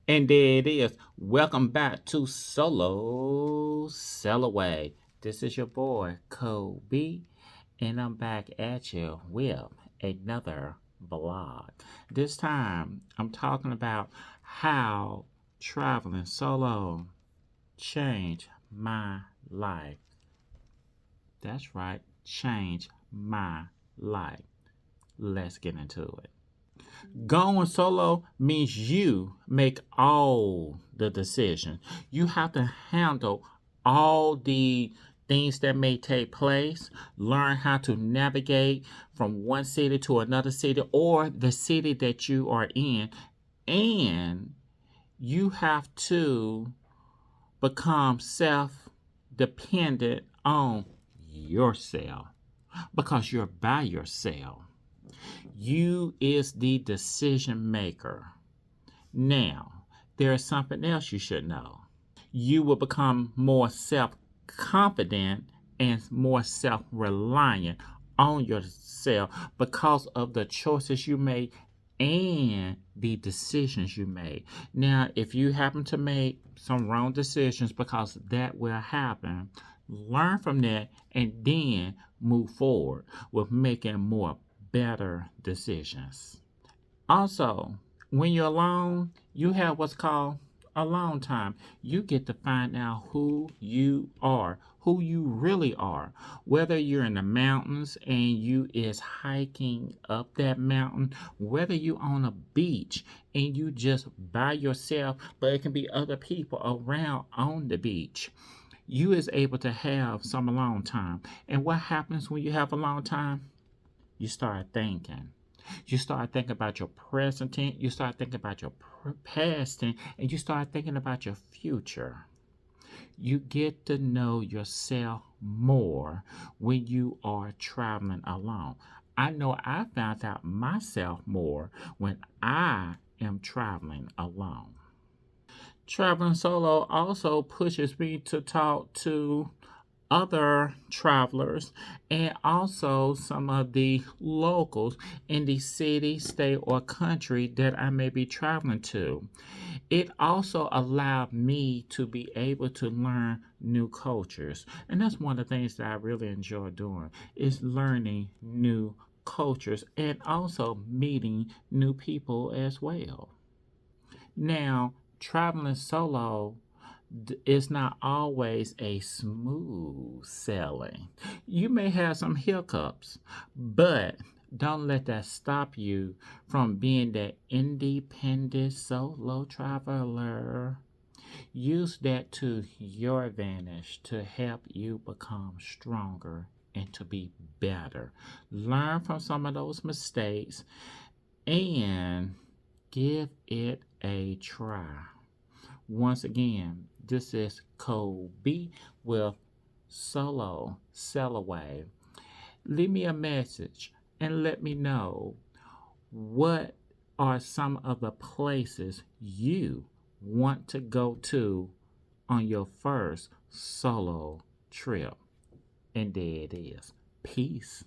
And there it is. Welcome back to Solo Sail Away. This is your boy, Coby, and I'm back at you with another vlog. This time, I'm talking about how traveling solo changed my life. That's right, changed my life. Let's get into it. Going solo means you make all the decisions. You have to handle all the things that may take place, learn how to navigate from one city to another city or the city that you are in, and you have to become self dependent on yourself because you're by yourself. You is the decision maker. Now, there is something else you should know. You will become more self confident and more self reliant on yourself because of the choices you made and the decisions you made. Now, if you happen to make some wrong decisions, because that will happen, learn from that and then move forward with making more better decisions. Also, when you're alone, you have what's called alone time. You get to find out who you really are. Whether you're in the mountains and you is hiking up that mountain, whether you on a beach and you just by yourself, but it can be other people around on the beach. You is able to have some alone time. And what happens when you have alone time? You start thinking. You start thinking about your present tense, you start thinking about your past tense, and you start thinking about your future. You get to know yourself more when you are traveling alone. I know I found out myself more when I am traveling alone. Traveling solo also pushes me to talk to other travelers and also some of the locals in the city, state, or country that I may be traveling to. It also allowed me to be able to learn new cultures. And that's one of the things that I really enjoy doing is learning new cultures and also meeting new people as well. Now, traveling solo is not always a smooth sailing. You may have some hiccups, but don't let that stop you from being that independent solo traveler. Use that to your advantage to help you become stronger and to be better. Learn from some of those mistakes and give it a try. Once again, this is Coby with Solo Sail Away. Leave me a message and let me know what are some of the places you want to go to on your first solo trip. And there it is. Peace.